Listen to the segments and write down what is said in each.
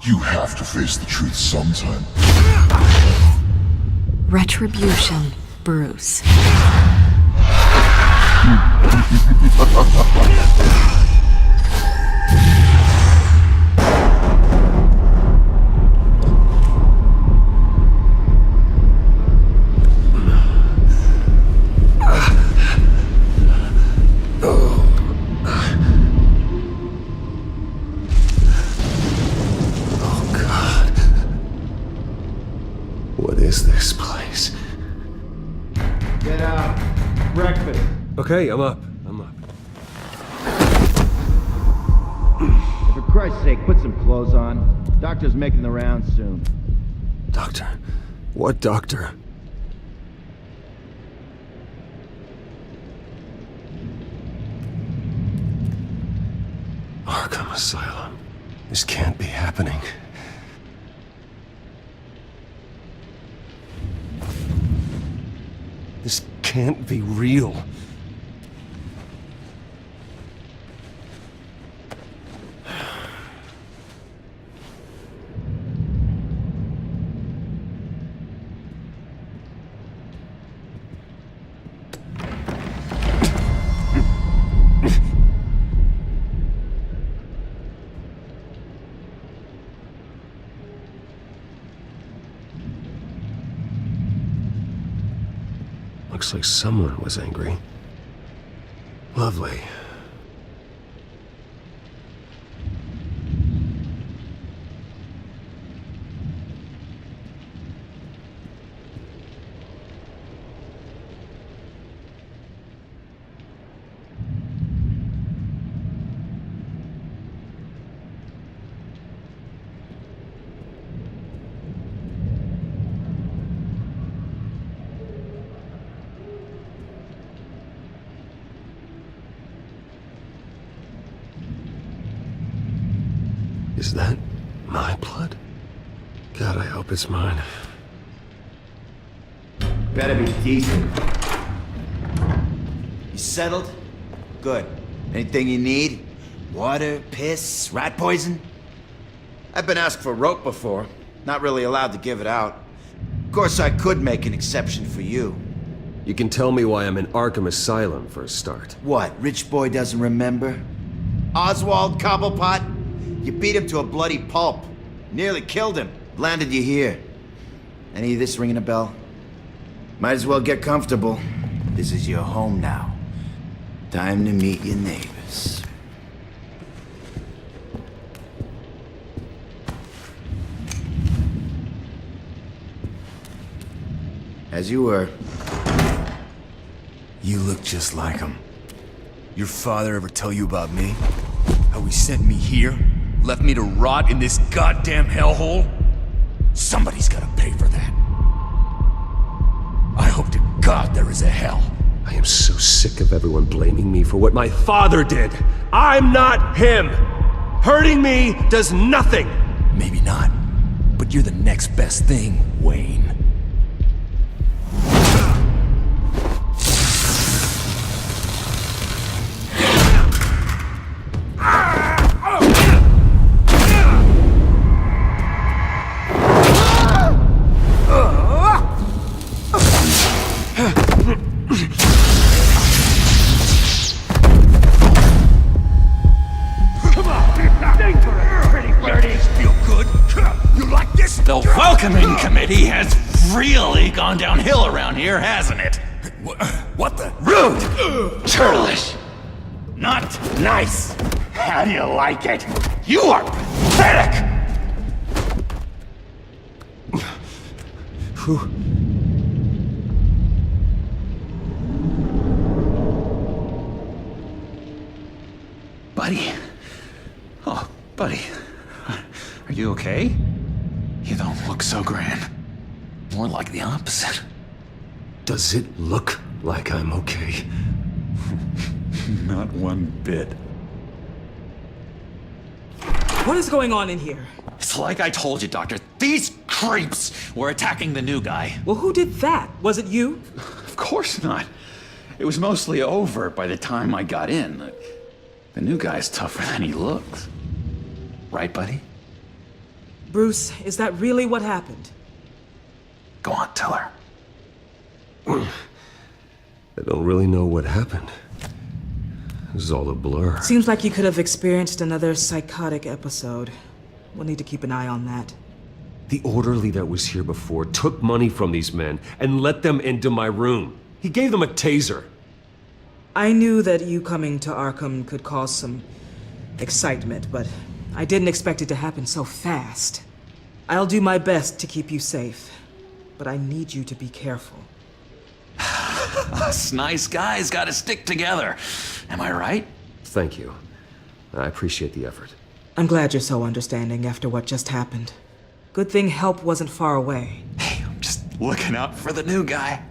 You have to face the truth sometime. Retribution, Bruce. Okay, I'm up. For Christ's sake, put some clothes on. Doctor's making the rounds soon. Doctor? What doctor? Arkham Asylum. This can't be happening. This can't be real. Looks like someone was angry. Lovely. Is that my blood? God, I hope it's mine. Better be decent. You settled? Good. Anything you need? Water, piss, rat poison? I've been asked for rope before. Not really allowed to give it out. Of course, I could make an exception for you. You can tell me why I'm in Arkham Asylum for a start. What, rich boy doesn't remember? Oswald Cobblepot? You beat him to a bloody pulp. Nearly killed him. Landed you here. Any of this ringing a bell? Might as well get comfortable. This is your home now. Time to meet your neighbors. As you were. You look just like him. Your father ever tell you about me? How he sent me here? Left me to rot in this goddamn hellhole? Somebody's gotta pay for that. I hope to God there is a hell. I am so sick of everyone blaming me for what my father did. I'm not him. Hurting me does nothing. Maybe not, but you're the next best thing, Wayne. The welcoming committee has really gone downhill around here, hasn't it? What the? Rude! Churlish! Not nice! How do you like it? You are pathetic! Who? Buddy? Oh, buddy. Are you okay? You don't look so grand. More like the opposite. Does it look like I'm okay? Not one bit. What is going on in here? It's like I told you, Doctor. These creeps were attacking the new guy. Well, who did that? Was it you? Of course not. It was mostly over by the time I got in. The new guy's tougher than he looks. Right, buddy? Bruce, is that really what happened? Go on, tell her. I don't really know what happened. This is all a blur. Seems like you could have experienced another psychotic episode. We'll need to keep an eye on that. The orderly that was here before took money from these men and let them into my room. He gave them a taser. I knew that you coming to Arkham could cause some excitement, but I didn't expect it to happen so fast. I'll do my best to keep you safe, but I need you to be careful. Us nice guys gotta stick together. Am I right? Thank you. I appreciate the effort. I'm glad you're so understanding after what just happened. Good thing help wasn't far away. Hey, I'm just looking out for the new guy.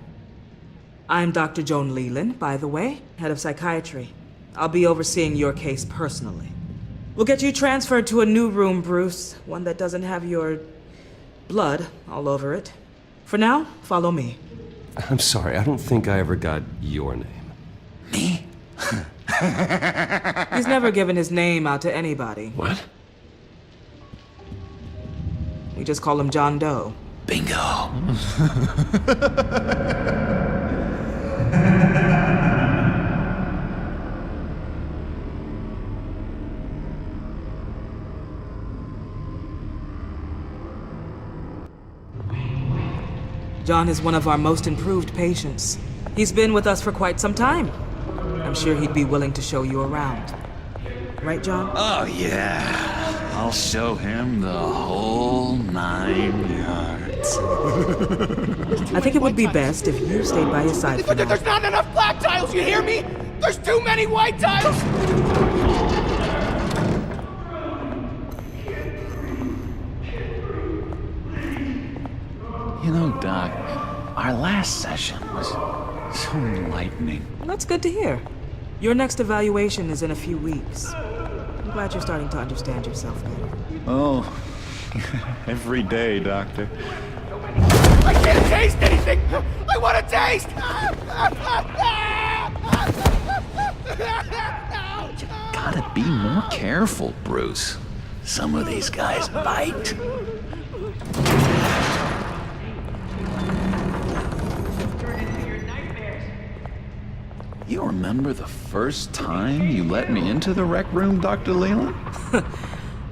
I'm Dr. Joan Leland, by the way, head of psychiatry. I'll be overseeing your case personally. We'll get you transferred to a new room, Bruce, one that doesn't have your blood all over it. For now, follow me. I'm sorry, I don't think I ever got your name. Me? He's never given his name out to anybody. What? We just call him John Doe. Bingo. John is one of our most improved patients. He's been with us for quite some time. I'm sure he'd be willing to show you around. Right, John? Oh, yeah. I'll show him the whole 9 yards. I think it would be best if you stayed by his side for now. There's not enough black tiles, you hear me? There's too many white tiles! You know, Doc, our last session was so enlightening. That's good to hear. Your next evaluation is in a few weeks. I'm glad you're starting to understand yourself better. Oh, every day, Doctor. I can't taste anything! I want to taste! Gotta be more careful, Bruce. Some of these guys bite. You remember the first time you let me into the rec room, Dr. Leland?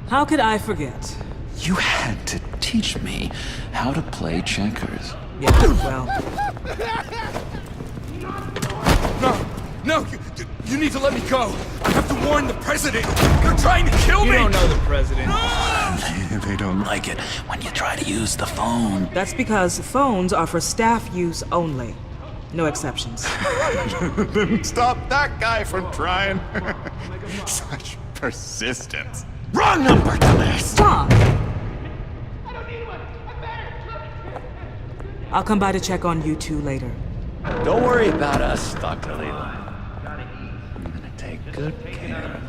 How could I forget? You had to teach me how to play checkers. Yeah, well, No, you need to let me go. I have to warn the president. They're trying to kill me. You don't know the president. They don't like it when you try to use the phone. that's because phones are for staff use only. No exceptions. Stop that guy from trying. Such persistence. Wrong number, dumbass! John! I'll come by to check on you two later. Don't worry about us, Dr. Leland. I'm gonna take good care of you.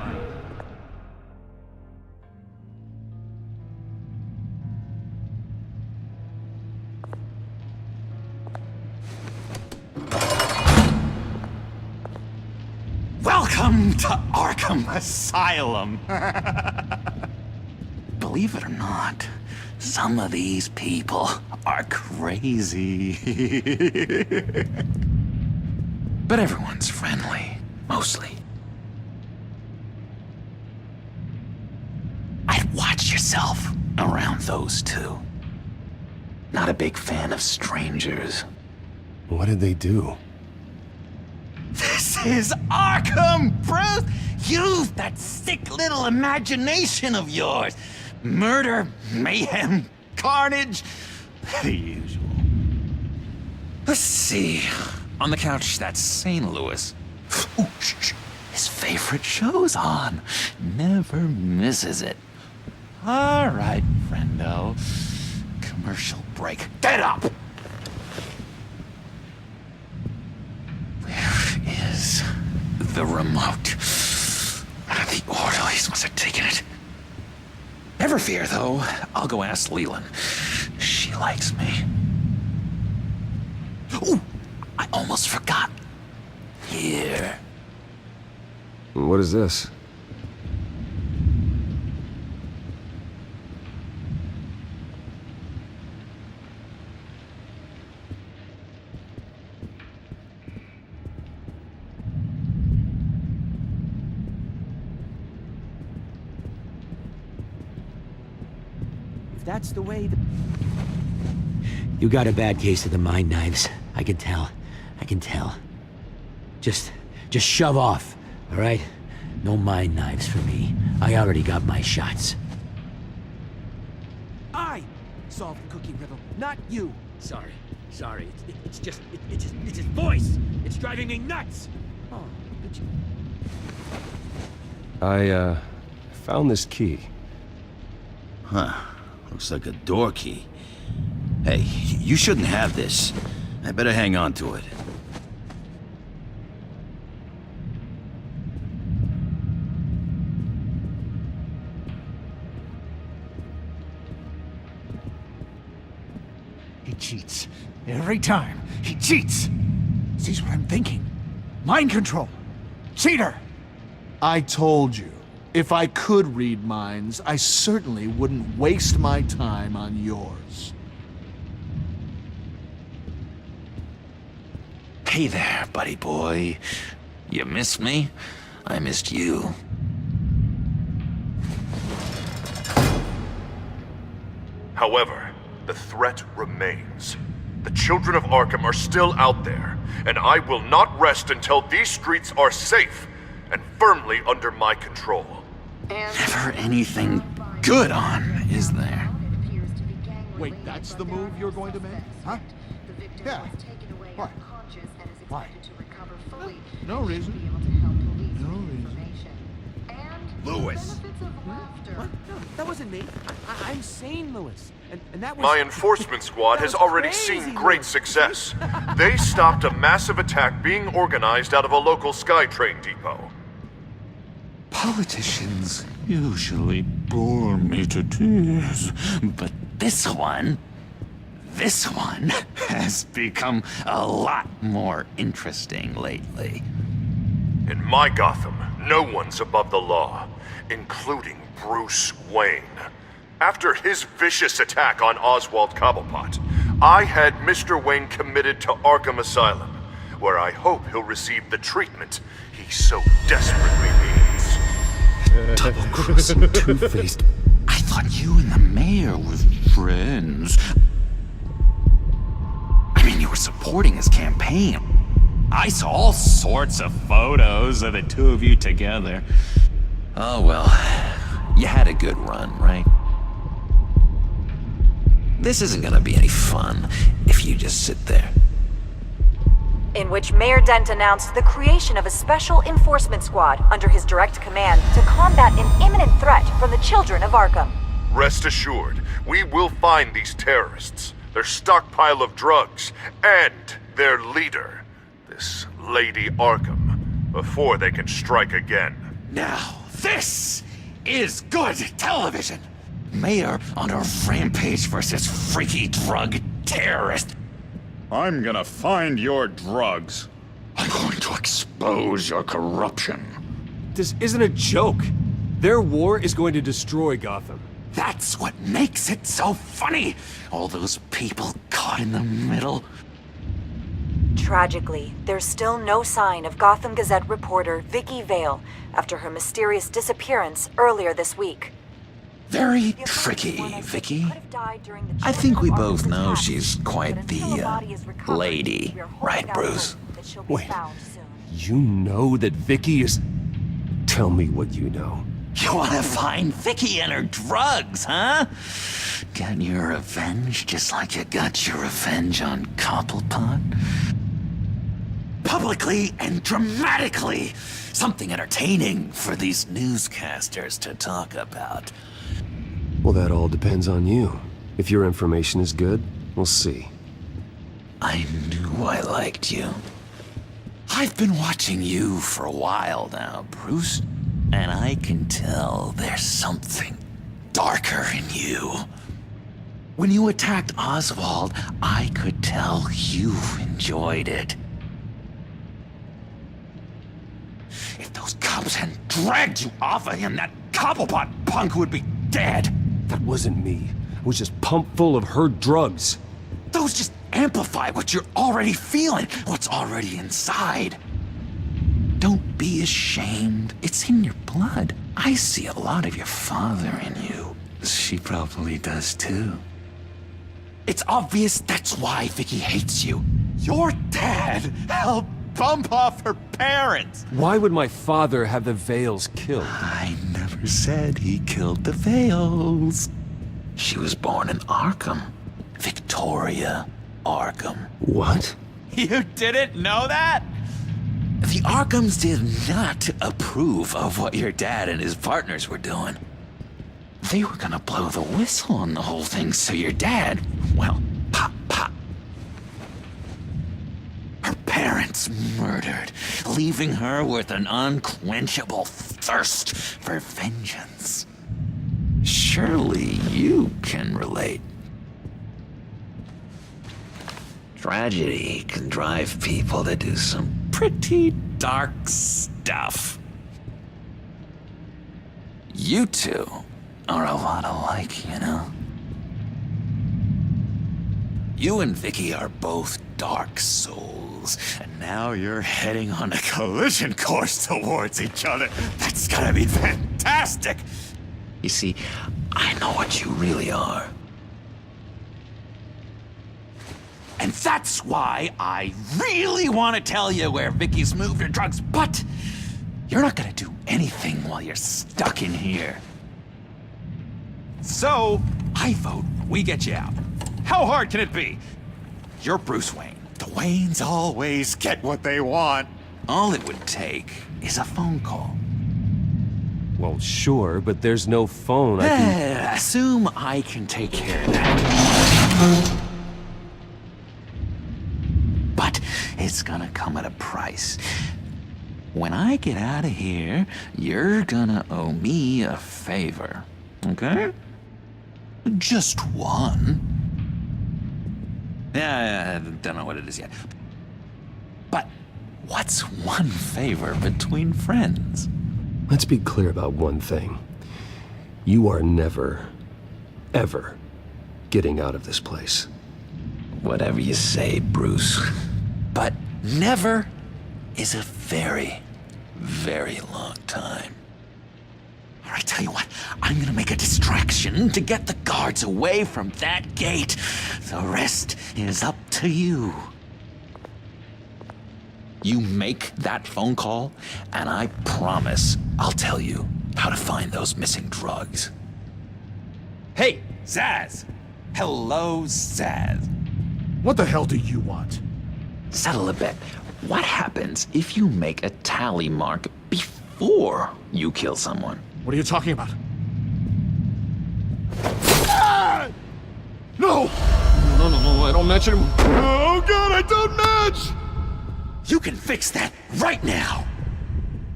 Welcome to Arkham Asylum. Believe it or not, some of these people are crazy. But everyone's friendly, mostly. I'd watch yourself around those two. Not a big fan of strangers. What did they do? This is Arkham, Bruce! Use that sick little imagination of yours. Murder, mayhem, carnage, the usual. Let's see. On the couch, that's St. Louis. Ooh, shh. His favorite show's on. Never misses it. All right, friendo. Commercial break. Get up! Where is the remote? One of the orderlies must have taken it. Never fear, though. I'll go ask Leland. She likes me. Ooh, I almost forgot. Here. What is this? that's the way the... You got a bad case of the mind knives. I can tell. I can tell. Just shove off, all right? No mind knives for me. I already got my shots. I solved the cookie riddle, not you. Sorry. It's just his voice. It's driving me nuts. Oh, did you... I found this key. Huh. Looks like a door key. Hey, you shouldn't have this. I better hang on to it. He cheats. Every time. He cheats! Sees what I'm thinking. Mind control. Cheater! I told you, if I could read minds, I certainly wouldn't waste my time on yours. Hey there, buddy boy. You missed me? I missed you. However, the threat remains. The children of Arkham are still out there, and I will not rest until these streets are safe and firmly under my control. Never anything good on, is there? Wait, that's the move you're going to make? Huh? Yeah. Why? Why? No reason. No reason. Lewis! What? No, that wasn't me. I'm sane, Lewis. And that was... My enforcement squad has already crazy, seen great Lewis. success. They stopped a massive attack being organized out of a local SkyTrain depot. Politicians usually bore me to tears, but this one has become a lot more interesting lately. In my Gotham, no one's above the law, including Bruce Wayne. After his vicious attack on Oswald Cobblepot, I had Mr. Wayne committed to Arkham Asylum, where I hope he'll receive the treatment he so desperately needs. Double-crossing two-faced. I thought you and the mayor were friends. I mean, you were supporting his campaign. I saw all sorts of photos of the two of you together. Oh well, you had a good run, right? This isn't gonna be any fun if you just sit there. In which Mayor Dent announced the creation of a special enforcement squad under his direct command to combat an imminent threat from the children of Arkham. Rest assured, we will find these terrorists, their stockpile of drugs, and their leader, this Lady Arkham, before they can strike again. Now, this is good television! Mayor on a rampage versus freaky drug terrorist. I'm gonna find your drugs. I'm going to expose your corruption. This isn't a joke. Their war is going to destroy Gotham. That's what makes it so funny! All those people caught in the middle. Tragically, there's still no sign of Gotham Gazette reporter Vicky Vale after her mysterious disappearance earlier this week. Very tricky, Vicky. I think we both know she's quite the, lady, right, Bruce? Wait, you know that Vicky is... Tell me what you know. You wanna find Vicky and her drugs, huh? Get your revenge just like you got your revenge on Cobblepot? Publicly and dramatically! Something entertaining for these newscasters to talk about. Well, that all depends on you. If your information is good, we'll see. I knew I liked you. I've been watching you for a while now, Bruce, and I can tell there's something darker in you. When you attacked Oswald, I could tell you enjoyed it. If those cops hadn't dragged you off of him, that Cobblepot punk would be dead. That wasn't me. I was just pumped full of her drugs. Those just amplify what you're already feeling, what's already inside. Don't be ashamed. It's in your blood. I see a lot of your father in you. She probably does too. It's obvious that's why Vicky hates you. Your dad helped bump off her parents. Why would my father have the Vales killed? I never said he killed the Vales. She was born in Arkham. Victoria Arkham. What? You didn't know that? The Arkhams did not approve of what your dad and his partners were doing. They were gonna blow the whistle on the whole thing, so your dad, well, pop, pop. Her parents murdered, leaving her with an unquenchable thirst for vengeance. Surely you can relate. Tragedy can drive people to do some pretty dark stuff. You two are a lot alike, you know? You and Vicky are both dark souls, and now you're heading on a collision course towards each other. That's gonna be fantastic! You see, I know what you really are. And that's why I really want to tell you where Vicky's moved her drugs, but you're not gonna do anything while you're stuck in here. So, I vote we get you out. How hard can it be? You're Bruce Wayne. The Waynes always get what they want. All it would take is a phone call. Well, sure, but there's no phone. I can... Assume I can take care of that. But it's gonna come at a price. When I get out of here, you're gonna owe me a favor, okay? Just one. Yeah, I don't know what it is yet. But what's one favor between friends? Let's be clear about one thing. You are never, ever getting out of this place. Whatever you say, Bruce. But never is a very, very long time. All right, tell you what, I'm gonna make a distraction to get the guards away from that gate. The rest is up to you. You make that phone call, and I promise I'll tell you how to find those missing drugs. Hey, Zaz! Hello, Zaz. What the hell do you want? Settle a bet. What happens if you make a tally mark before you kill someone? What are you talking about? Ah! No! No, I don't match anymore. Oh god, I don't match! You can fix that right now!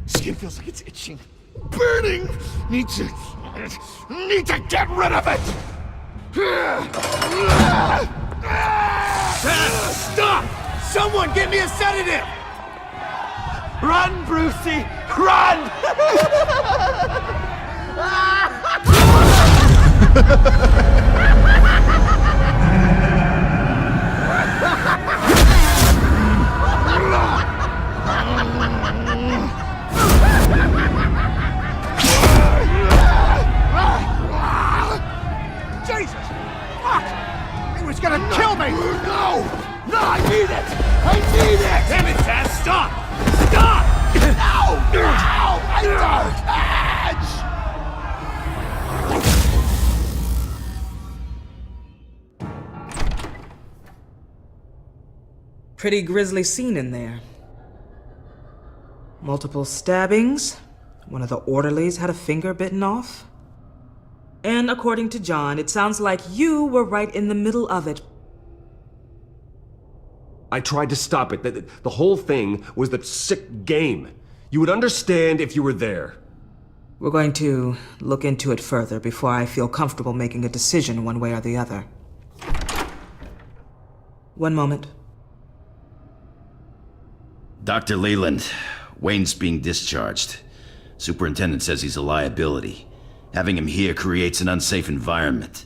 Skin feels like it's itching. Burning! Need to get rid of it! Stop! Someone get me a sedative! Run, Brucey! Run! Jesus! Fuck! He was gonna kill me! No! No, I need it! I need it! Damn it, Taz! Stop! Stop! No! No! I don't catch! Pretty grisly scene in there. Multiple stabbings. One of the orderlies had a finger bitten off. And according to John, it sounds like you were right in the middle of it. I tried to stop it. The whole thing was that sick game. You would understand if you were there. We're going to look into it further before I feel comfortable making a decision one way or the other. One moment. Dr. Leland, Wayne's being discharged. Superintendent says he's a liability. Having him here creates an unsafe environment.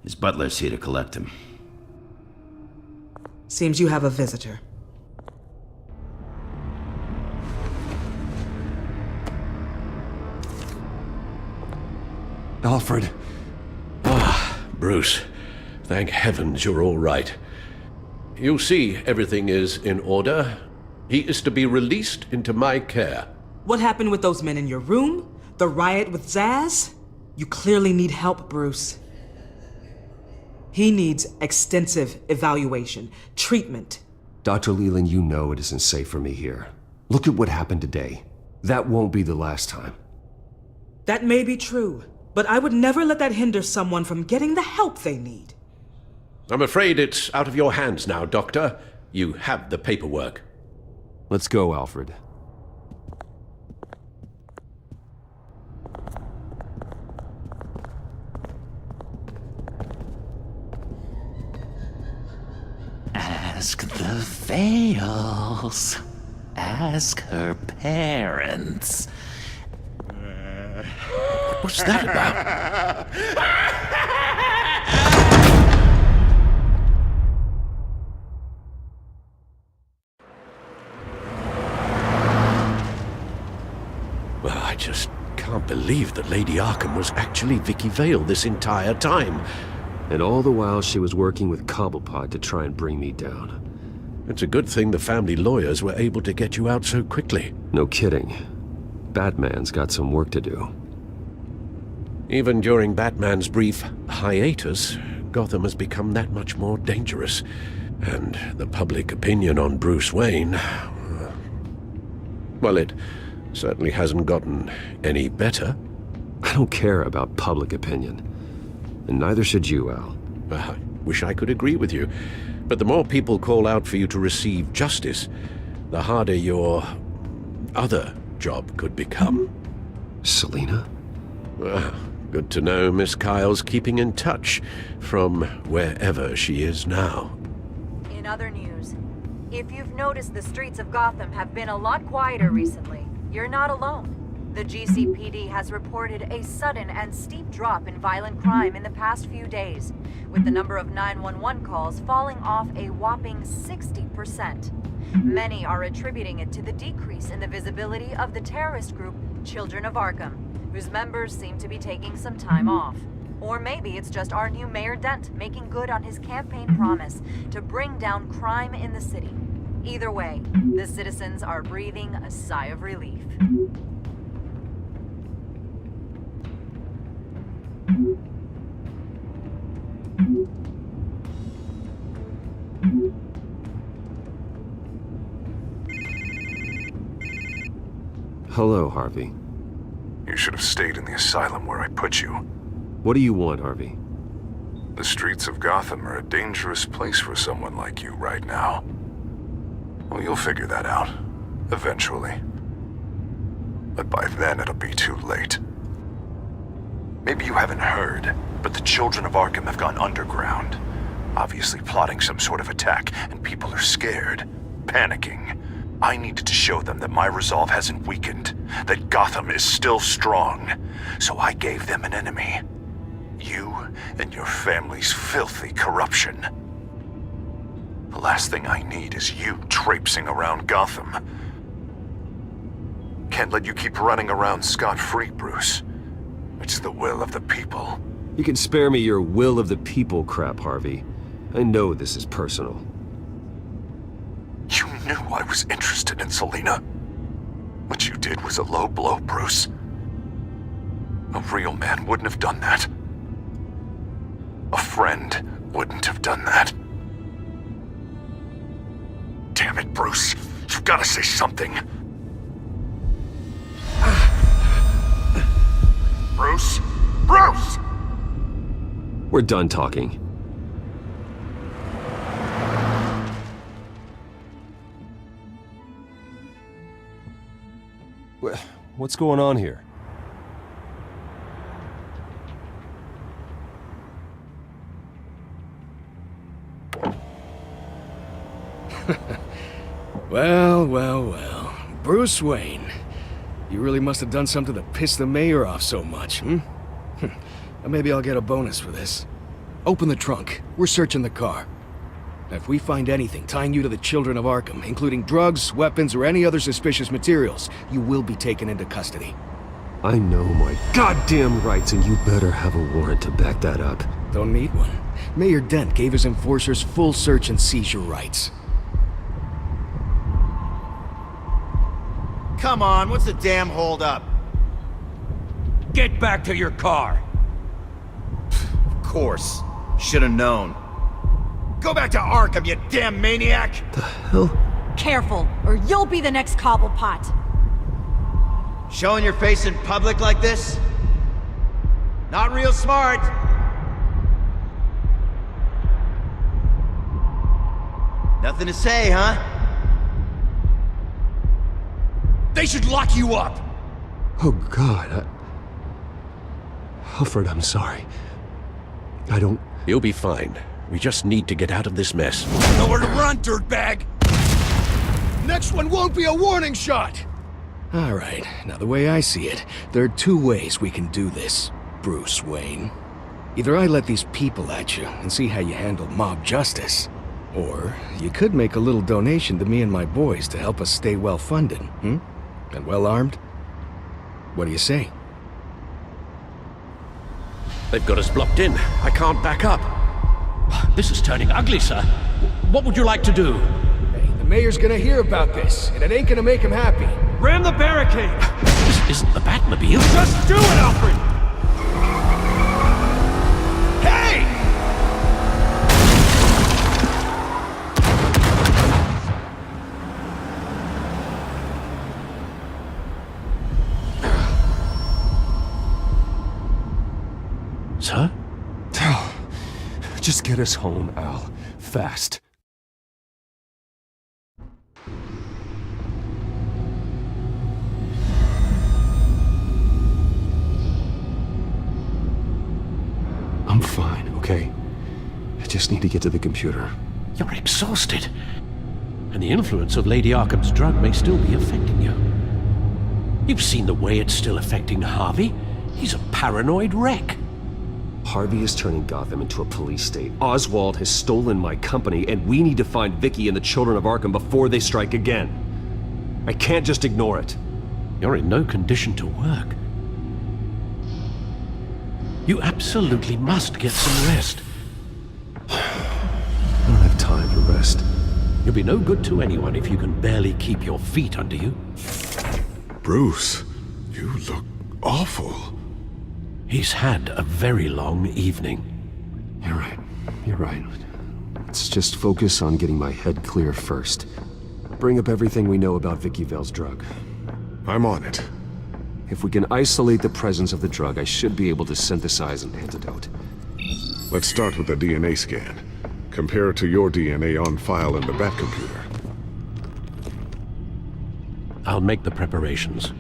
His butler's here to collect him. Seems you have a visitor. Alfred, Bruce, thank heavens you're all right. You see, everything is in order. He is to be released into my care. What happened with those men in your room? The riot with Zaz? You clearly need help, Bruce. He needs extensive evaluation, treatment. Dr. Leland, you know it isn't safe for me here. Look at what happened today. That won't be the last time. That may be true, but I would never let that hinder someone from getting the help they need. I'm afraid it's out of your hands now, Doctor. You have the paperwork. Let's go, Alfred. Ask the Vales. Ask her parents. What's that about? Well, I just can't believe that Lady Arkham was actually Vicky Vale this entire time. And all the while she was working with Cobblepot to try and bring me down. It's a good thing the family lawyers were able to get you out so quickly. No kidding. Batman's got some work to do. Even during Batman's brief hiatus, Gotham has become that much more dangerous. And the public opinion on Bruce Wayne... well, it certainly hasn't gotten any better. I don't care about public opinion. And neither should you, Al. I wish I could agree with you. But the more people call out for you to receive justice, the harder your other job could become. Selina? Well, good to know Miss Kyle's keeping in touch from wherever she is now. In other news, if you've noticed the streets of Gotham have been a lot quieter recently, you're not alone. The GCPD has reported a sudden and steep drop in violent crime in the past few days, with the number of 911 calls falling off a whopping 60%. Many are attributing it to the decrease in the visibility of the terrorist group Children of Arkham, whose members seem to be taking some time off. Or maybe it's just our new Mayor Dent making good on his campaign promise to bring down crime in the city. Either way, the citizens are breathing a sigh of relief. Hello, Harvey. You should have stayed in the asylum where I put you. What do you want, Harvey? The streets of Gotham are a dangerous place for someone like you right now. Well, you'll figure that out. Eventually. But by then it'll be too late. Maybe you haven't heard, but the Children of Arkham have gone underground. Obviously plotting some sort of attack, and people are scared. Panicking. I needed to show them that my resolve hasn't weakened, that Gotham is still strong. So I gave them an enemy. You and your family's filthy corruption. The last thing I need is you traipsing around Gotham. Can't let you keep running around scot-free, Bruce. It's the will of the people. You can spare me your will of the people crap, Harvey. I know this is personal. You knew I was interested in Selina. What you did was a low blow, Bruce. A real man wouldn't have done that. A friend wouldn't have done that. Damn it, Bruce. You've got to say something. Bruce? Bruce! We're done talking. What's going on here? Well. Bruce Wayne. You really must have done something to piss the mayor off so much, hmm? Maybe I'll get a bonus for this. Open the trunk. We're searching the car. Now, if we find anything tying you to the Children of Arkham, including drugs, weapons, or any other suspicious materials, you will be taken into custody. I know my goddamn rights, and you better have a warrant to back that up. Don't need one. Mayor Dent gave his enforcers full search and seizure rights. Come on, what's the damn holdup? Get back to your car! Of course. Should've known. Go back to Arkham, you damn maniac! The hell? Careful, or you'll be the next Cobblepot. Showing your face in public like this? Not real smart. Nothing to say, huh? They should lock you up! Oh, God. Alfred, I'm sorry. I don't... You'll be fine. We just need to get out of this mess. Nowhere to run, dirtbag! Next one won't be a warning shot! Alright, now the way I see it, there are two ways we can do this, Bruce Wayne. Either I let these people at you and see how you handle mob justice, or you could make a little donation to me and my boys to help us stay well-funded, And well-armed? What do you say? They've got us blocked in. I can't back up. This is turning ugly, sir. What would you like to do? Hey, the mayor's gonna hear about this, and it ain't gonna make him happy. Ram the barricade! This isn't the Batmobile. Just do it, Alfred! Hey! Sir? Just get us home, Al. Fast. I'm fine, okay? I just need to get to the computer. You're exhausted. And the influence of Lady Arkham's drug may still be affecting you. You've seen the way it's still affecting Harvey. He's a paranoid wreck. Harvey is turning Gotham into a police state. Oswald has stolen my company, and we need to find Vicky and the children of Arkham before they strike again. I can't just ignore it. You're in no condition to work. You absolutely must get some rest. I don't have time for rest. You'll be no good to anyone if you can barely keep your feet under you. Bruce, you look awful. He's had a very long evening. You're right. You're right. Let's just focus on getting my head clear first. Bring up everything we know about Vicky Vale's drug. I'm on it. If we can isolate the presence of the drug, I should be able to synthesize an antidote. Let's start with the DNA scan. Compare it to your DNA on file in the Batcomputer. I'll make the preparations.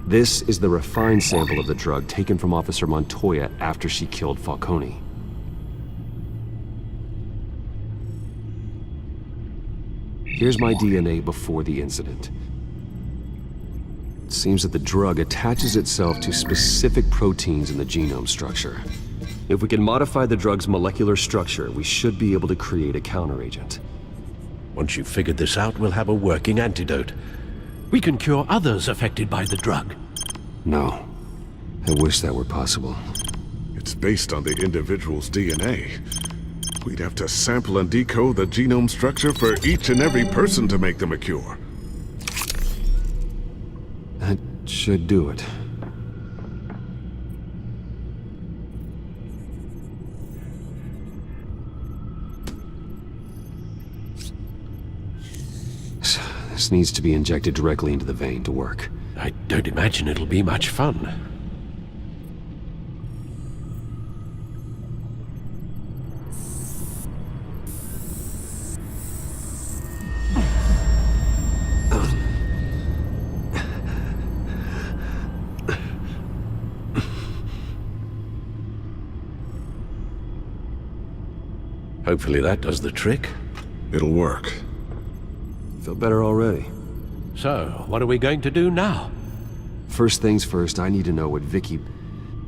This is the refined sample of the drug taken from Officer Montoya after she killed Falcone. Here's my DNA before the incident. It seems that the drug attaches itself to specific proteins in the genome structure. If we can modify the drug's molecular structure, we should be able to create a counteragent. Once you've figured this out, we'll have a working antidote. We can cure others affected by the drug. No. I wish that were possible. It's based on the individual's DNA. We'd have to sample and decode the genome structure for each and every person to make them a cure. That should do it. This needs to be injected directly into the vein to work. I don't imagine it'll be much fun. Hopefully that does the trick. It'll work. Feel better already. So, what are we going to do now? First things first, I need to know what Vicky,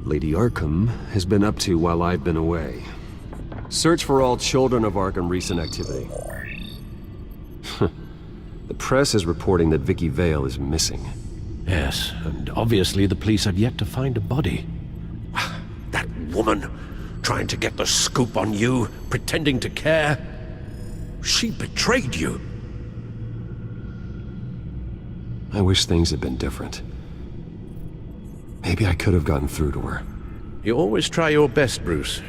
Lady Arkham, has been up to while I've been away. Search for all children of Arkham recent activity. The press is reporting that Vicky Vale is missing. Yes, and obviously the police have yet to find a body. That woman, trying to get the scoop on you, pretending to care. She betrayed you. I wish things had been different. Maybe I could have gotten through to her. You always try your best, Bruce.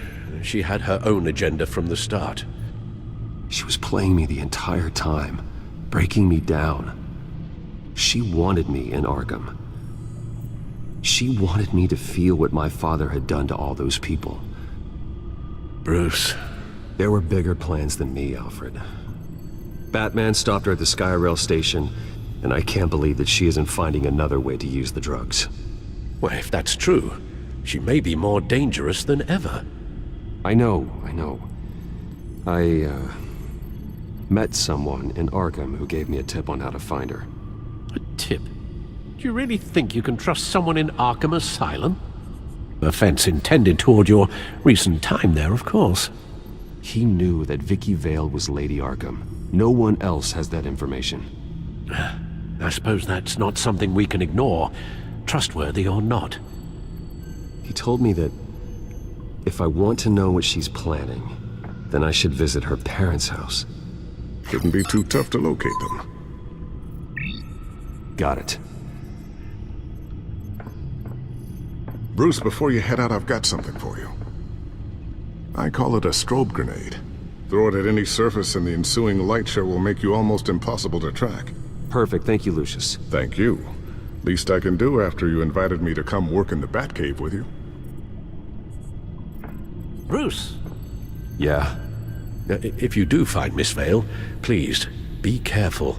She had her own agenda from the start. She was playing me the entire time, breaking me down. She wanted me in Arkham. She wanted me to feel what my father had done to all those people. Bruce. There were bigger plans than me, Alfred. Batman stopped her at the Skyrail station, and I can't believe that she isn't finding another way to use the drugs. Well, if that's true, she may be more dangerous than ever. I know. I met someone in Arkham who gave me a tip on how to find her. A tip? Do you really think you can trust someone in Arkham Asylum? Offense intended toward your recent time there, of course. He knew that Vicky Vale was Lady Arkham. No one else has that information. I suppose that's not something we can ignore, trustworthy or not. He told me that if I want to know what she's planning, then I should visit her parents' house. Shouldn't be too tough to locate them. Got it. Bruce, before you head out, I've got something for you. I call it a strobe grenade. Throw it at any surface and the ensuing light show will make you almost impossible to track. Perfect, thank you, Lucius. Thank you. Least I can do after you invited me to come work in the Batcave with you. Bruce? Yeah? If you do find Miss Vale, please, be careful.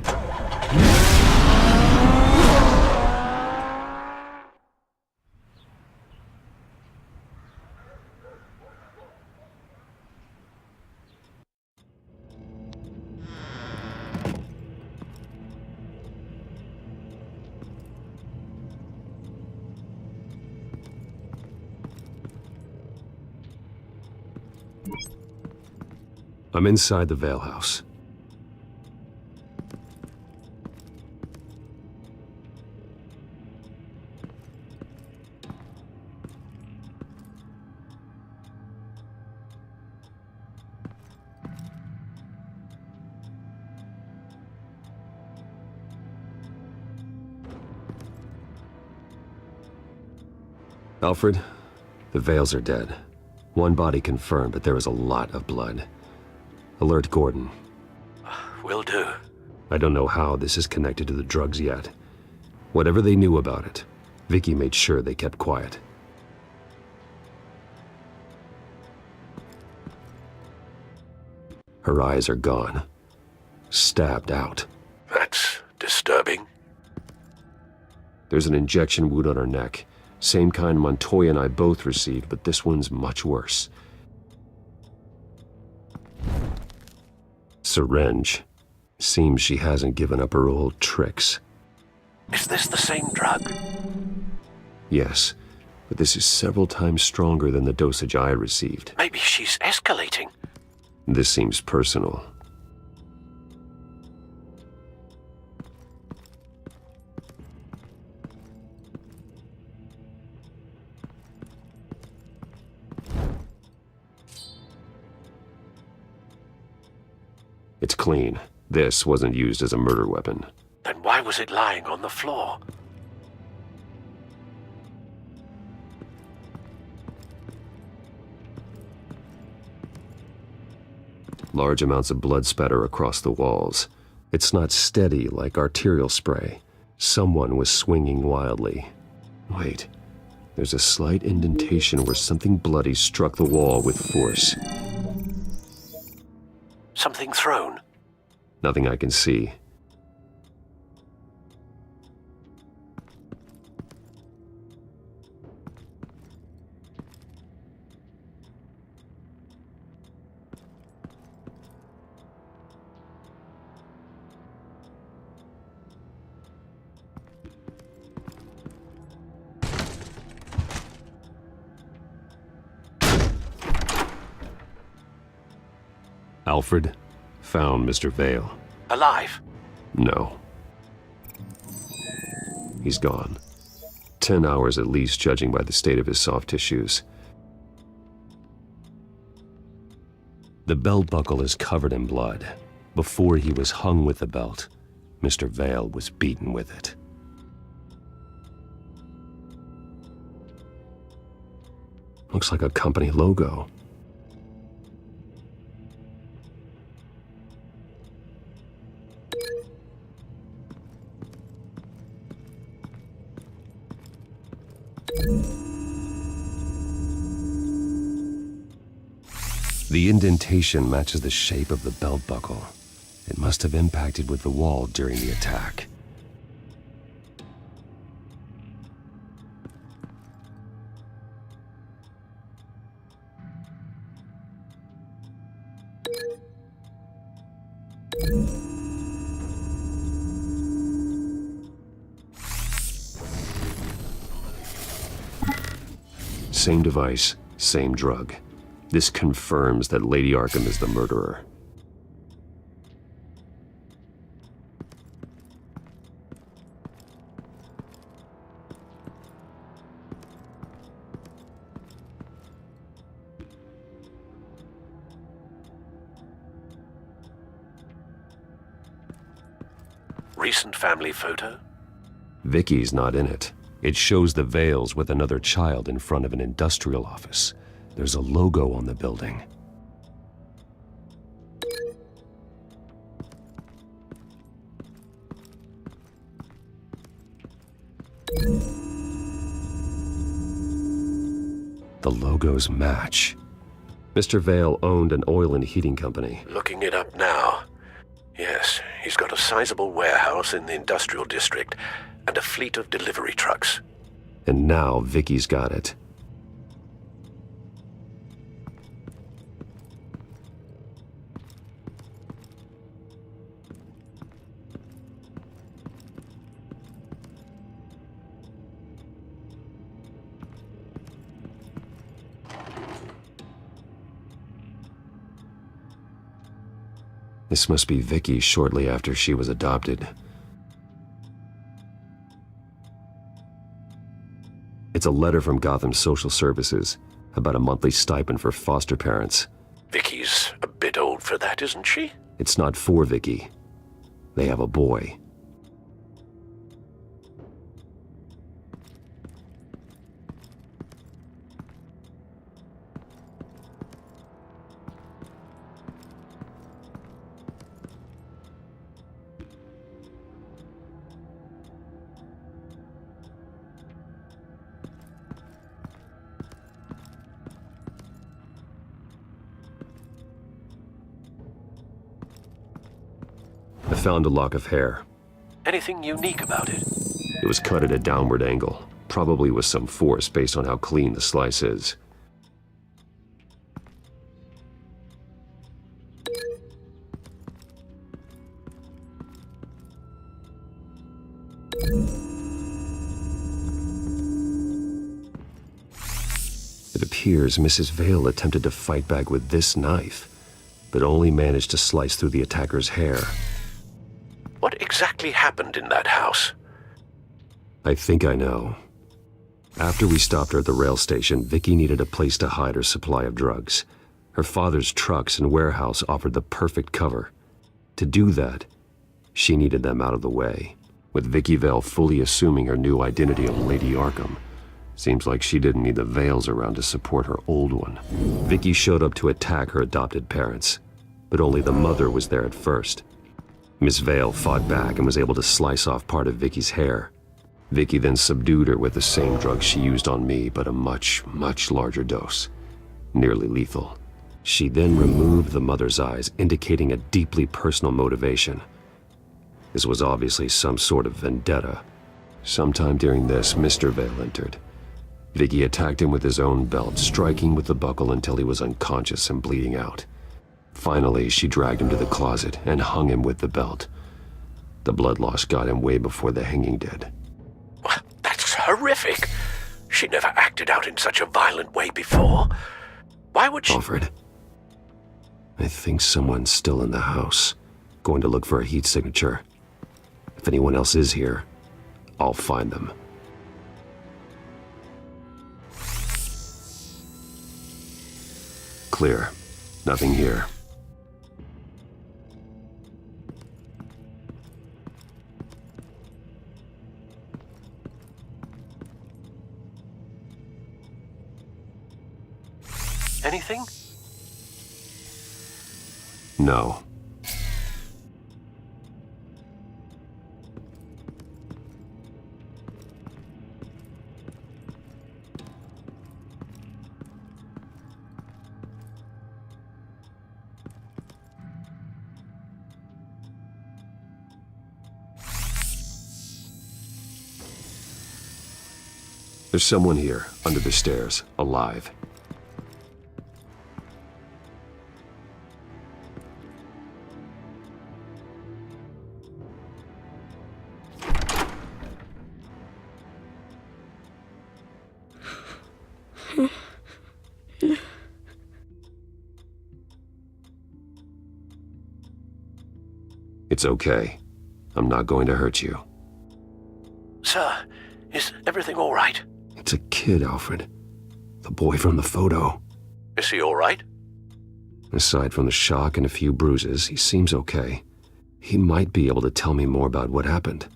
I'm inside the Vale house. Alfred, the Vales are dead. One body confirmed, but there is a lot of blood. Alert Gordon. Will do. I don't know how this is connected to the drugs yet. Whatever they knew about it, Vicky made sure they kept quiet. Her eyes are gone. Stabbed out. That's disturbing. There's an injection wound on her neck. Same kind Montoya and I both received, but this one's much worse. Syringe. Seems she hasn't given up her old tricks. Is this the same drug? Yes, but this is several times stronger than the dosage I received. Maybe she's escalating. This seems personal. It's clean. This wasn't used as a murder weapon. Then why was it lying on the floor? Large amounts of blood spatter across the walls. It's not steady like arterial spray. Someone was swinging wildly. Wait, there's a slight indentation where something bloody struck the wall with force. Something thrown? Nothing I can see. Alfred found Mr. Vale. Alive? No. He's gone. 10 hours at least, judging by the state of his soft tissues. The belt buckle is covered in blood. Before he was hung with the belt, Mr. Vale was beaten with it. Looks like a company logo. The indentation matches the shape of the belt buckle. It must have impacted with the wall during the attack. Same device, same drug. This confirms that Lady Arkham is the murderer. Recent family photo? Vicky's not in it. It shows the Vales with another child in front of an industrial office. There's a logo on the building. The logos match. Mr. Vale owned an oil and heating company. Looking it up now. Yes, he's got a sizable warehouse in the industrial district and a fleet of delivery trucks. And now Vicky's got it. This must be Vicky shortly after she was adopted. It's a letter from Gotham Social Services about a monthly stipend for foster parents. Vicky's a bit old for that, isn't she? It's not for Vicky. They have a boy. I found a lock of hair. Anything unique about it? It was cut at a downward angle, probably with some force based on how clean the slice is. It appears Mrs. Vale attempted to fight back with this knife, but only managed to slice through the attacker's hair. What exactly happened in that house? I think I know. After we stopped her at the rail station, Vicky needed a place to hide her supply of drugs. Her father's trucks and warehouse offered the perfect cover. To do that, she needed them out of the way. With Vicky Vale fully assuming her new identity of Lady Arkham, seems like she didn't need the Vales around to support her old one. Vicky showed up to attack her adopted parents, but only the mother was there at first. Miss Vale fought back and was able to slice off part of Vicky's hair. Vicky then subdued her with the same drug she used on me, but a much, much larger dose. Nearly lethal. She then removed the mother's eyes, indicating a deeply personal motivation. This was obviously some sort of vendetta. Sometime during this, Mr. Vale entered. Vicky attacked him with his own belt, striking with the buckle until he was unconscious and bleeding out. Finally, she dragged him to the closet and hung him with the belt. The blood loss got him way before the hanging did. That's horrific. She never acted out in such a violent way before. Why would she— Alfred, I think someone's still in the house. Going to look for a heat signature. If anyone else is here, I'll find them. Clear. Nothing here. Anything? No. There's someone here, under the stairs, alive. It's okay. I'm not going to hurt you. Sir, is everything all right? It's a kid, Alfred. The boy from the photo. Is he all right? Aside from the shock and a few bruises, he seems okay. He might be able to tell me more about what happened.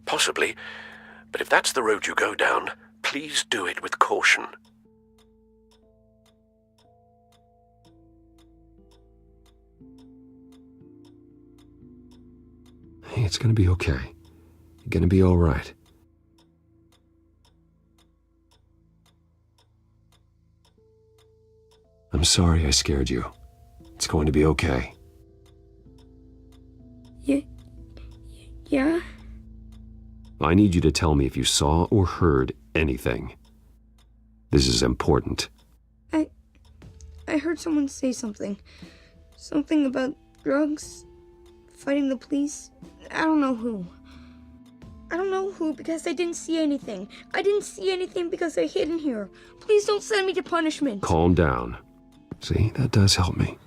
Possibly. But if that's the road you go down, please do it with caution. Hey, it's gonna be okay. You're gonna be all right. I'm sorry I scared you. It's going to be okay. Yeah? I need you to tell me if you saw or heard anything. This is important. I heard someone say something. Something about drugs, fighting the police. I don't know who. I don't know who because I didn't see anything. I didn't see anything because I hid in here. Please don't send me to punishment. Calm down. See, that does help me.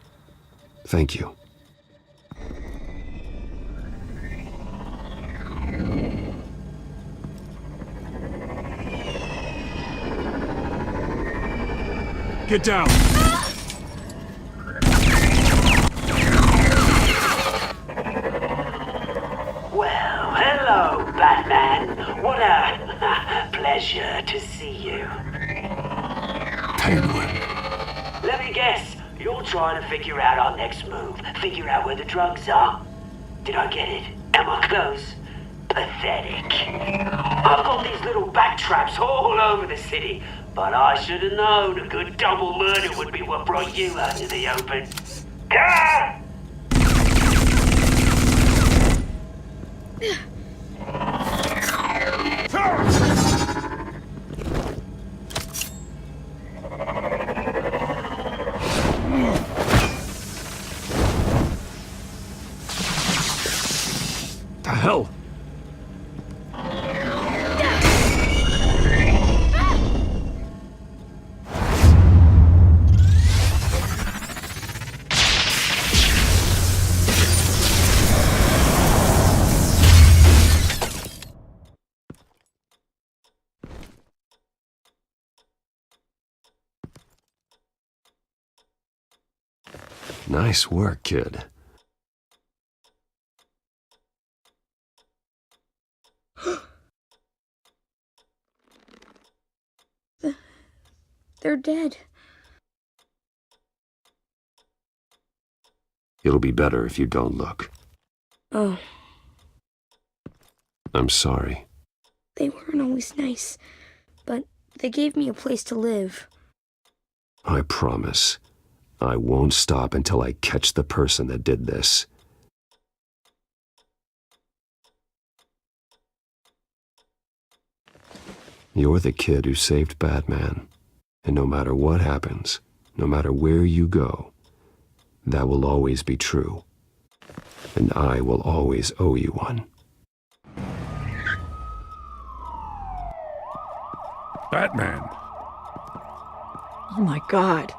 Thank you. Get down! Well, hello, Batman. What a pleasure to see you. Penguin. Let me guess, you're trying to figure out our next move. Figure out where the drugs are. Did I get it? Am I close? Pathetic. I've got these little bat traps all over the city, but I should have known a good double murder would be what brought you out into the open. Ah! The hell? Nice work, kid. They're dead. It'll be better if you don't look. Oh. I'm sorry. They weren't always nice, but they gave me a place to live. I promise. I won't stop until I catch the person that did this. You're the kid who saved Batman. And no matter what happens, no matter where you go, that will always be true. And I will always owe you one. Batman. Oh my God.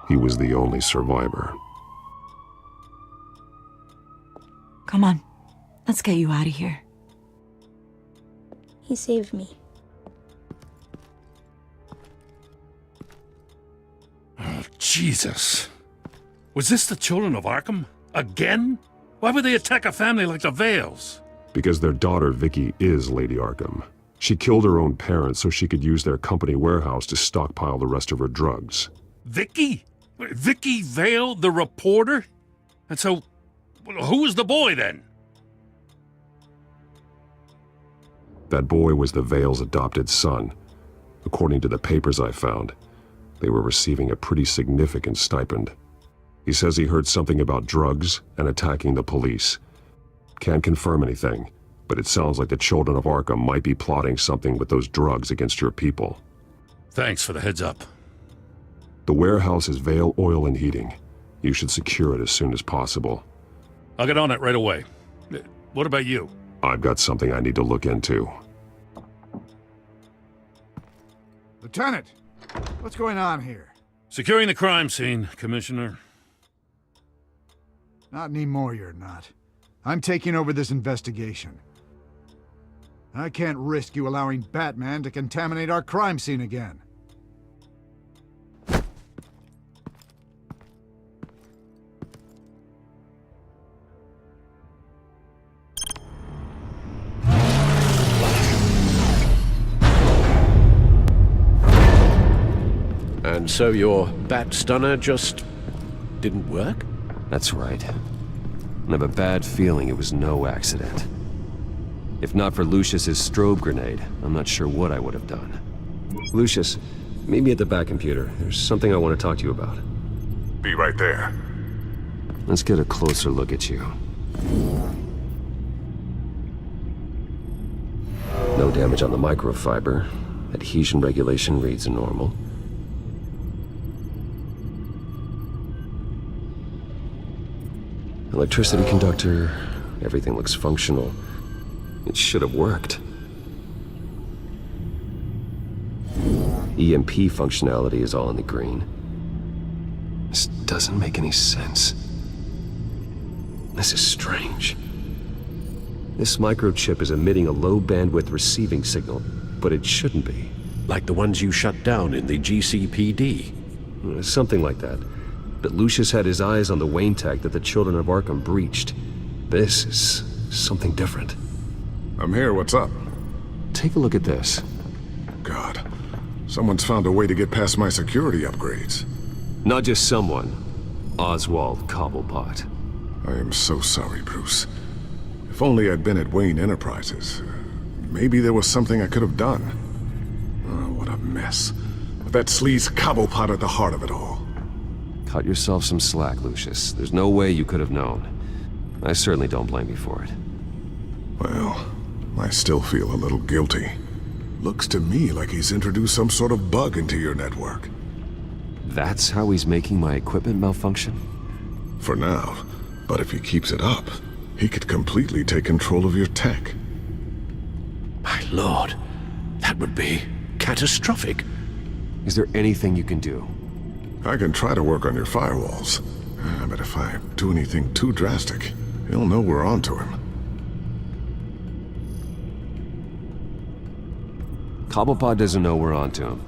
He was the only survivor. Come on. Let's get you out of here. He saved me. Oh, Jesus. Was this the children of Arkham? Again? Why would they attack a family like the Vales? Because their daughter, Vicky, is Lady Arkham. She killed her own parents so she could use their company warehouse to stockpile the rest of her drugs. Vicky? Vicky Vale, the reporter? And so, who was the boy then? That boy was the Vale's adopted son. According to the papers I found, they were receiving a pretty significant stipend. He says he heard something about drugs and attacking the police. Can't confirm anything, but it sounds like the children of Arkham might be plotting something with those drugs against your people. Thanks for the heads up. The warehouse is Vale Oil and Heating. You should secure it as soon as possible. I'll get on it right away. What about you? I've got something I need to look into. Lieutenant, what's going on here? Securing the crime scene, Commissioner. Not anymore, you're not. I'm taking over this investigation. I can't risk you allowing Batman to contaminate our crime scene again. And so your bat stunner just didn't work? That's right. I have a bad feeling it was no accident. If not for Lucius's strobe grenade, I'm not sure what I would have done. Lucius, meet me at the back computer. There's something I want to talk to you about. Be right there. Let's get a closer look at you. No damage on the microfiber. Adhesion regulation reads normal. Electricity conductor, everything looks functional. It should have worked. EMP functionality is all in the green. This doesn't make any sense. This is strange. This microchip is emitting a low bandwidth receiving signal, but it shouldn't be. Like the ones you shut down in the GCPD? Something like that. But Lucius had his eyes on the Wayne tag that the children of Arkham breached. This is something different. I'm here, what's up? Take a look at this. God, someone's found a way to get past my security upgrades. Not just someone. Oswald Cobblepot. I am so sorry, Bruce. If only I'd been at Wayne Enterprises. Maybe there was something I could have done. Oh, what a mess. With that sleaze Cobblepot at the heart of it all. Cut yourself some slack, Lucius. There's no way you could have known. I certainly don't blame you for it. Well, I still feel a little guilty. Looks to me like he's introduced some sort of bug into your network. That's how he's making my equipment malfunction? For now. But if he keeps it up, he could completely take control of your tech. My lord, that would be catastrophic. Is there anything you can do? I can try to work on your firewalls. But if I do anything too drastic, he'll know we're onto him. Cobblepot doesn't know we're onto him.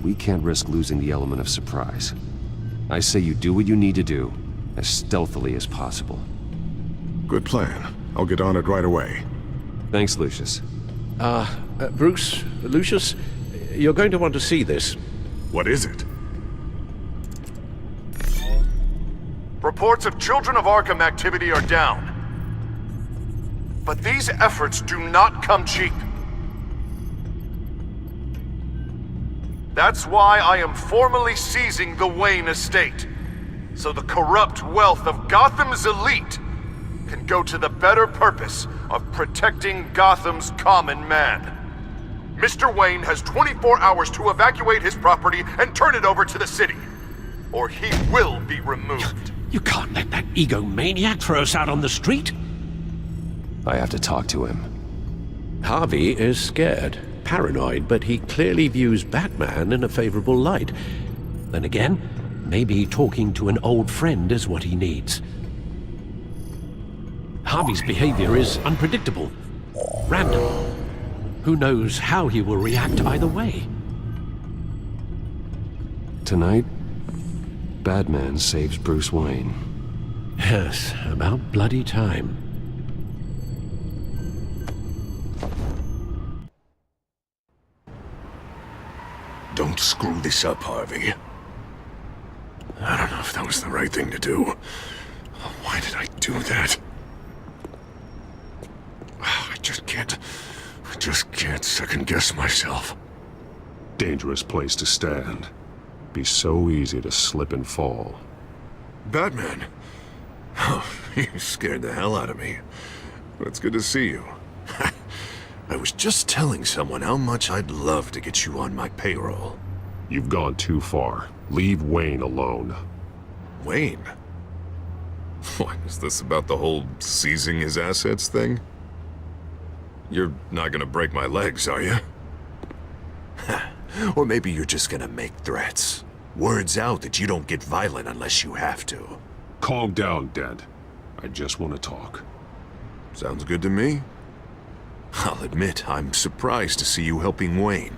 We can't risk losing the element of surprise. I say you do what you need to do, as stealthily as possible. Good plan. I'll get on it right away. Thanks, Lucius. Bruce, Lucius, you're going to want to see this. What is it? Reports of Children of Arkham activity are down. But these efforts do not come cheap. That's why I am formally seizing the Wayne estate, so the corrupt wealth of Gotham's elite can go to the better purpose of protecting Gotham's common man. Mr. Wayne has 24 hours to evacuate his property and turn it over to the city, or he will be removed. You can't let that egomaniac throw us out on the street. I have to talk to him. Harvey is scared, paranoid, but he clearly views Batman in a favorable light. Then again, maybe talking to an old friend is what he needs. Harvey's behavior is unpredictable, random. Who knows how he will react either way? Tonight, Batman saves Bruce Wayne. Yes, about bloody time. Don't screw this up, Harvey. I don't know if that was the right thing to do. Why did I do that? I just can't second-guess myself. Dangerous place to stand. Be so easy to slip and fall. Batman? Oh, you scared the hell out of me. But it's good to see you. I was just telling someone how much I'd love to get you on my payroll. You've gone too far. Leave Wayne alone. Wayne? What, is this about the whole seizing his assets thing? You're not gonna break my legs, are you? Or maybe you're just gonna make threats. Words out that you don't get violent unless you have to. Calm down, Dent. I just want to talk. Sounds good to me. I'll admit, I'm surprised to see you helping Wayne.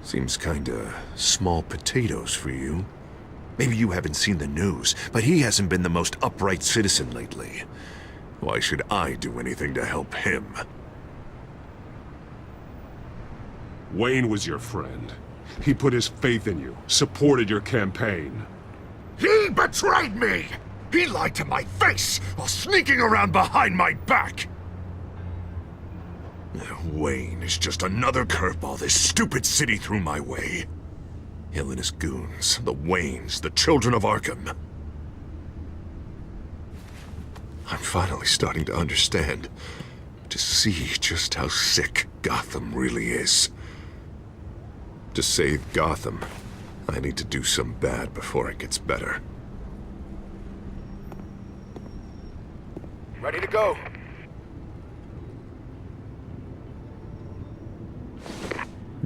Seems kinda small potatoes for you. Maybe you haven't seen the news, but he hasn't been the most upright citizen lately. Why should I do anything to help him? Wayne was your friend. He put his faith in you, supported your campaign. He betrayed me! He lied to my face while sneaking around behind my back! Wayne is just another curveball this stupid city threw my way. Him and his goons, the Waynes, the children of Arkham. I'm finally starting to understand, to see just how sick Gotham really is. To save Gotham, I need to do some bad before it gets better. Ready to go.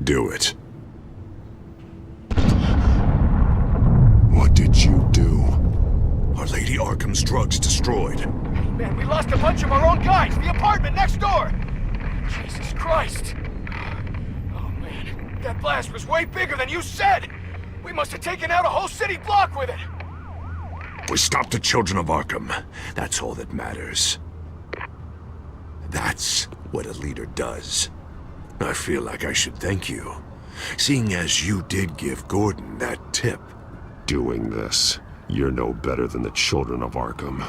Do it. What did you do? Our Lady Arkham's drugs destroyed. Hey, man, we lost a bunch of our own guys. The apartment next door. Jesus Christ. Oh, man. That blast was way bigger than you said. We must have taken out a whole city block with it. We stopped the children of Arkham. That's all that matters. That's what a leader does. I feel like I should thank you, seeing as you did give Gordon that tip. Doing this, you're no better than the children of Arkham.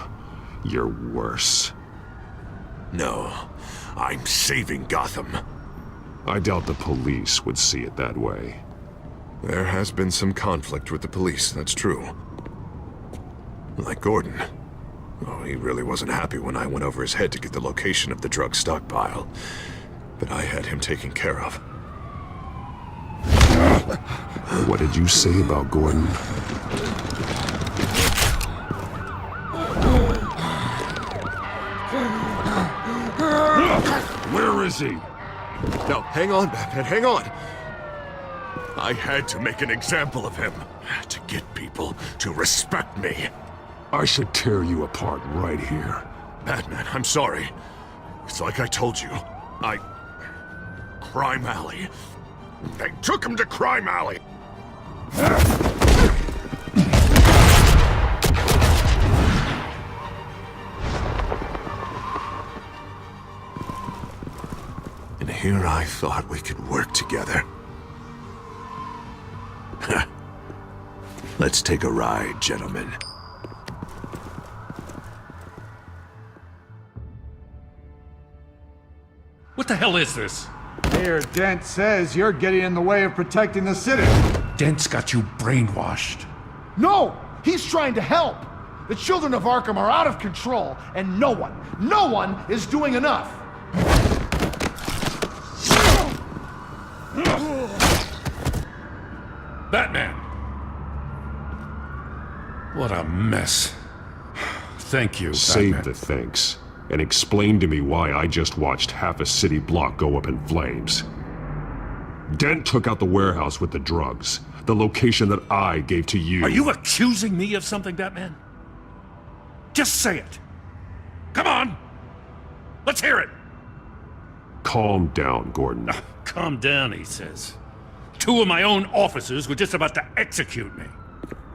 You're worse. No, I'm saving Gotham. I doubt the police would see it that way. There has been some conflict with the police, that's true. Like Gordon. Oh, he really wasn't happy when I went over his head to get the location of the drug stockpile. But I had him taken care of. What did you say about Gordon? Where is he? No, hang on, Batman, hang on! I had to make an example of him, to get people to respect me. I should tear you apart right here. Batman, I'm sorry. It's like I told you. Crime Alley. They took him to Crime Alley! And here I thought we could work together. Let's take a ride, gentlemen. What the hell is this? Mayor Dent says you're getting in the way of protecting the city. Dent's got you brainwashed. No! He's trying to help! The children of Arkham are out of control, and no one is doing enough! Batman! What a mess. Thank you, Save Batman. the thanks, and explain to me why I just watched half a city block go up in flames. Dent took out the warehouse with the drugs, the location that I gave to you. Are you accusing me of something, Batman? Just say it. Come on! Let's hear it! Calm down, Gordon. Calm down, he says. 2 of my own officers were just about to execute me.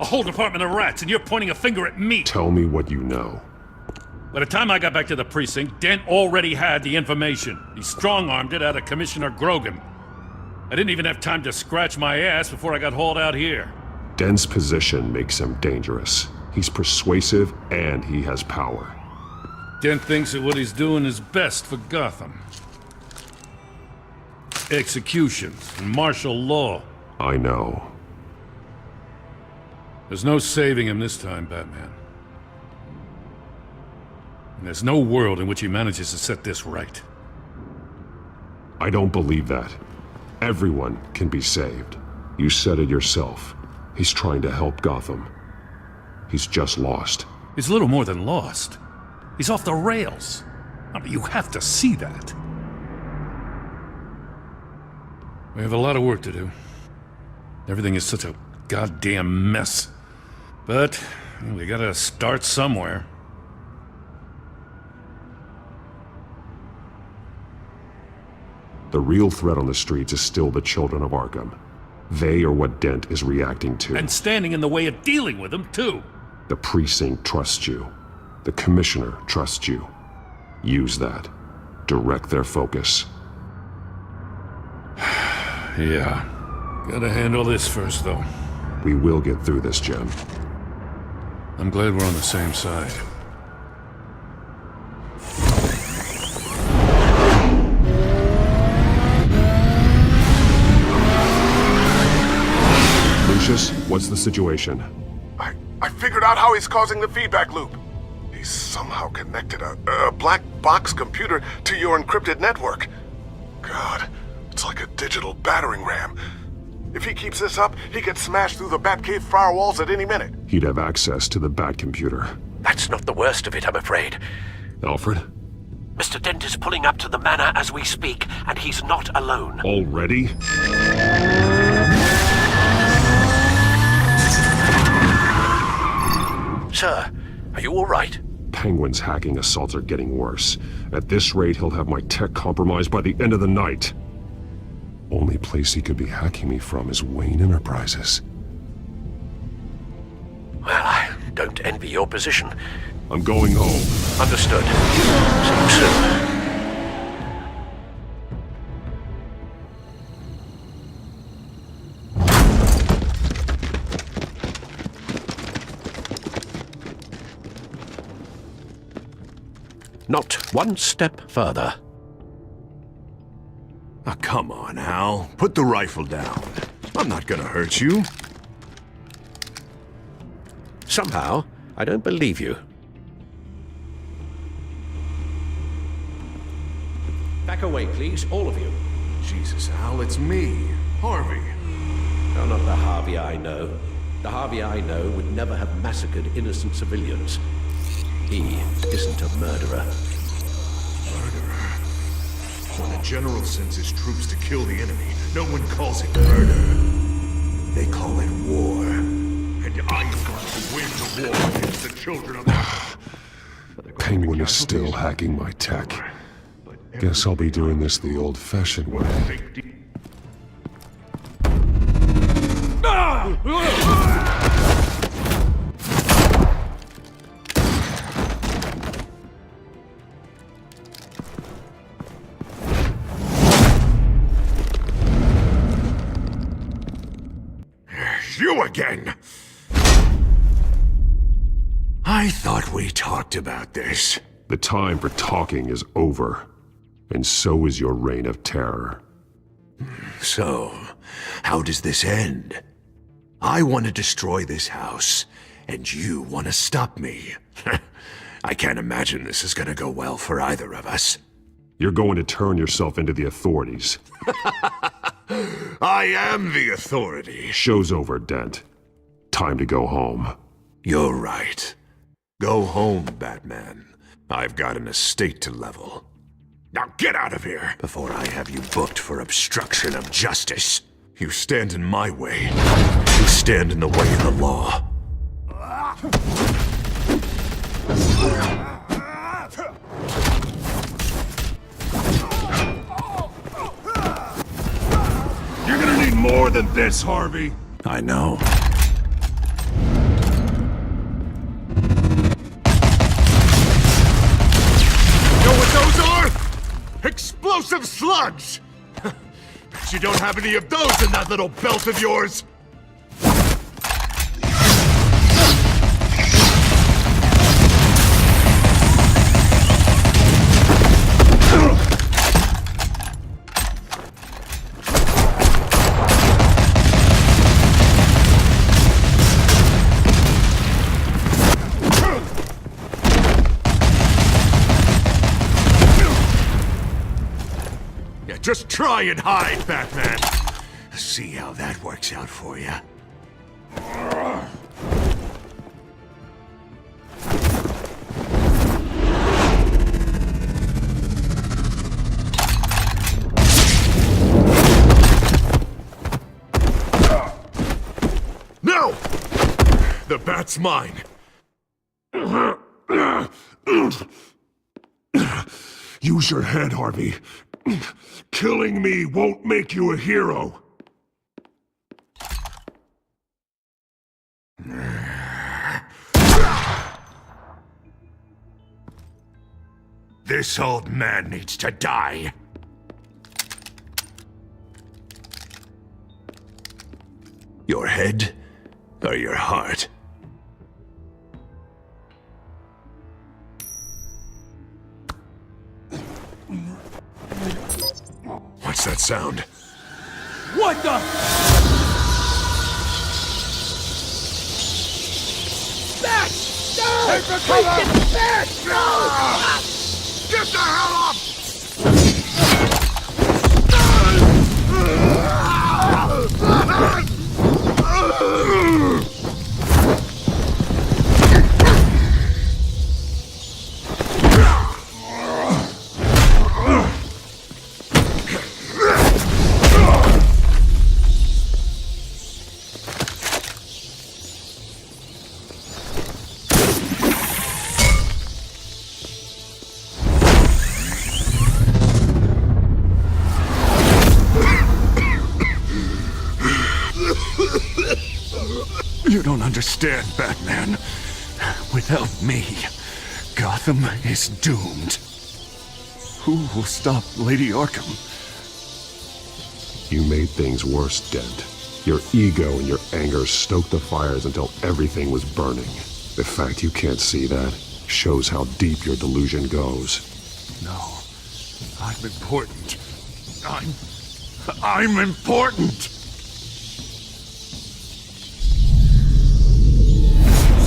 A whole department of rats, and you're pointing a finger at me. Tell me what you know. By the time I got back to the precinct, Dent already had the information. He strong-armed it out of Commissioner Grogan. I didn't even have time to scratch my ass before I got hauled out here. Dent's position makes him dangerous. He's persuasive, and he has power. Dent thinks that what he's doing is best for Gotham. Executions and martial law. I know. There's no saving him this time, Batman. And there's no world in which he manages to set this right. I don't believe that. Everyone can be saved. You said it yourself. He's trying to help Gotham. He's just lost. He's little more than lost. He's off the rails. I mean, you have to see that. We have a lot of work to do. Everything is such a goddamn mess. But we gotta start somewhere. The real threat on the streets is still the children of Arkham. They are what Dent is reacting to. And standing in the way of dealing with them, too. The precinct trusts you. The commissioner trusts you. Use that. Direct their focus. Yeah. Gotta handle this first, though. We will get through this, Jim. I'm glad we're on the same side. Lucius, what's the situation? I figured out how he's causing the feedback loop. He's somehow connected a black box computer to your encrypted network. God, it's like a digital battering ram. If he keeps this up, he could smash through the Batcave firewalls at any minute. He'd have access to the Bat computer. That's not the worst of it, I'm afraid. Alfred? Mr. Dent is pulling up to the manor as we speak, and he's not alone. Already? Sir, are you all right? Penguin's hacking assaults are getting worse. At this rate, he'll have my tech compromised by the end of the night. Only place he could be hacking me from is Wayne Enterprises. Well, I don't envy your position. I'm going home. Understood. See you soon. Not one step further. Oh, come on, Hal. Put the rifle down. I'm not gonna hurt you. Somehow, I don't believe you. Back away, please, all of you. Jesus, Hal, it's me, Harvey. No, not the Harvey I know. The Harvey I know would never have massacred innocent civilians. He isn't a murderer. Murderer? When the general sends his troops to kill the enemy, no one calls it murder. They call it war. And I'm going to win the war against the children of... Penguin is still hacking my tech. Guess I'll be doing this the old-fashioned way. You again! I thought we talked about this. The time for talking is over. And so is your reign of terror. So, how does this end? I want to destroy this house, and you want to stop me. I can't imagine this is going to go well for either of us. You're going to turn yourself into the authorities. I am the authority. Show's over, Dent. Time to go home. You're right. Go home, Batman. I've got an estate to level. Now get out of here before I have you booked for obstruction of justice. You stand in my way. You stand in the way of the law. more than this, Harvey! I know. Know what those are? Explosive slugs! Bet you don't have any of those in that little belt of yours! Just try and hide, Batman. See how that works out for you. No! The bat's mine. Use your head, Harvey. Killing me won't make you a hero. This old man needs to die. Your head or your heart? What's that sound? What the? Back! No! Take the cover! Back! No! Get the hell up! You don't understand, Batman. Without me, Gotham is doomed. Who will stop Lady Arkham? You made things worse, Dent. Your ego and your anger stoked the fires until everything was burning. The fact you can't see that shows how deep your delusion goes. No, I'm important. I'm important!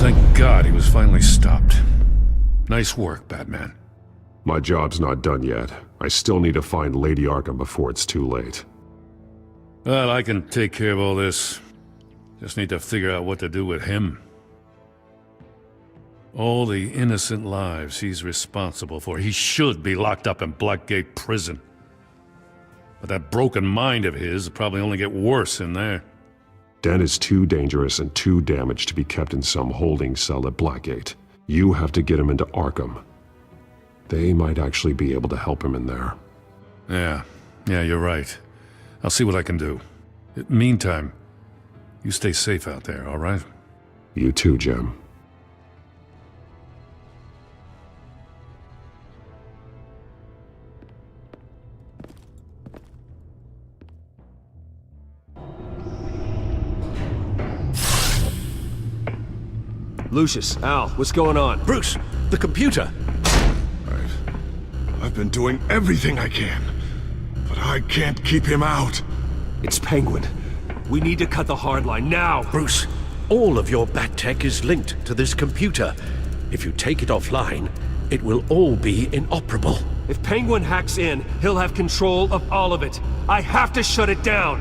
Thank God he was finally stopped. Nice work, Batman. My job's not done yet. I still need to find Lady Arkham before it's too late. Well, I can take care of all this. Just need to figure out what to do with him. All the innocent lives he's responsible for. He should be locked up in Blackgate Prison. But that broken mind of his will probably only get worse in there. Dent is too dangerous and too damaged to be kept in some holding cell at Blackgate. You have to get him into Arkham. They might actually be able to help him in there. Yeah, you're right. I'll see what I can do. Meantime, you stay safe out there, all right? You too, Jim. Lucius, Al, what's going on? Bruce, the computer! I've been doing everything I can, but I can't keep him out. It's Penguin. We need to cut the hard line now! Bruce, all of your bat tech is linked to this computer. If you take it offline, it will all be inoperable. If Penguin hacks in, he'll have control of all of it. I have to shut it down!